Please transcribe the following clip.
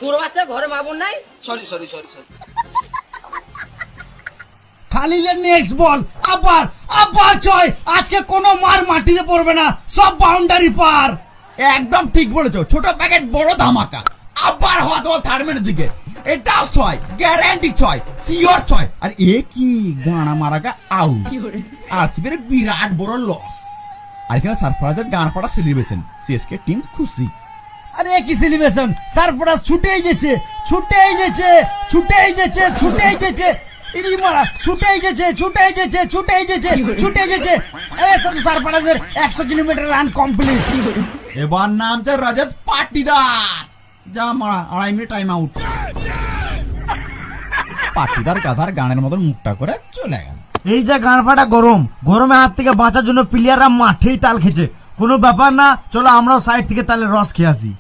সুর বাচ্চা ঘরে মা বোন নাই। সরি। খালিলের নেক্সট বল, আবার ছয়। আজকে কোনো মার মাটিতে পড়বে না, সব বাউন্ডারি পার। একদম ঠিক বলেছো, ছোট প্যাকেট বড় ধামাকা। আবার হওয়া তোমার থার্ড মিনিটের দিকে, এটাও 6, গ্যারান্টি 6, সিওর 6। আর এ কি গানা মারাকা আউট। আরসিবির বিরাট বড় লস। আর এখানে সারফরাজের গান পাড়া সেলিব্রেশন, সিএসকে টিম খুশি। আরে কি সেলিব্রেশন, সারফরাজ ছুটেই গেছে। ইনি মারা ছুটেই গেছে। সারফরাজের 100 কিলোমিটার রান কমপ্লিট। এবার নামছে রজত পাটিদার, যা মারা 2.5 মিনিট টাইম আউট। পাটিদার গাধার গানের মতন মুখটা করে চলে গেল। এই যে গান ফাটা গরমে হাত থেকে বাঁচার জন্য প্লেয়াররা মাঠেই তাল খেছে। কোনো ব্যাপার না, চলো আমরাও সাইড থেকে তালের রস খেয়ে আসি।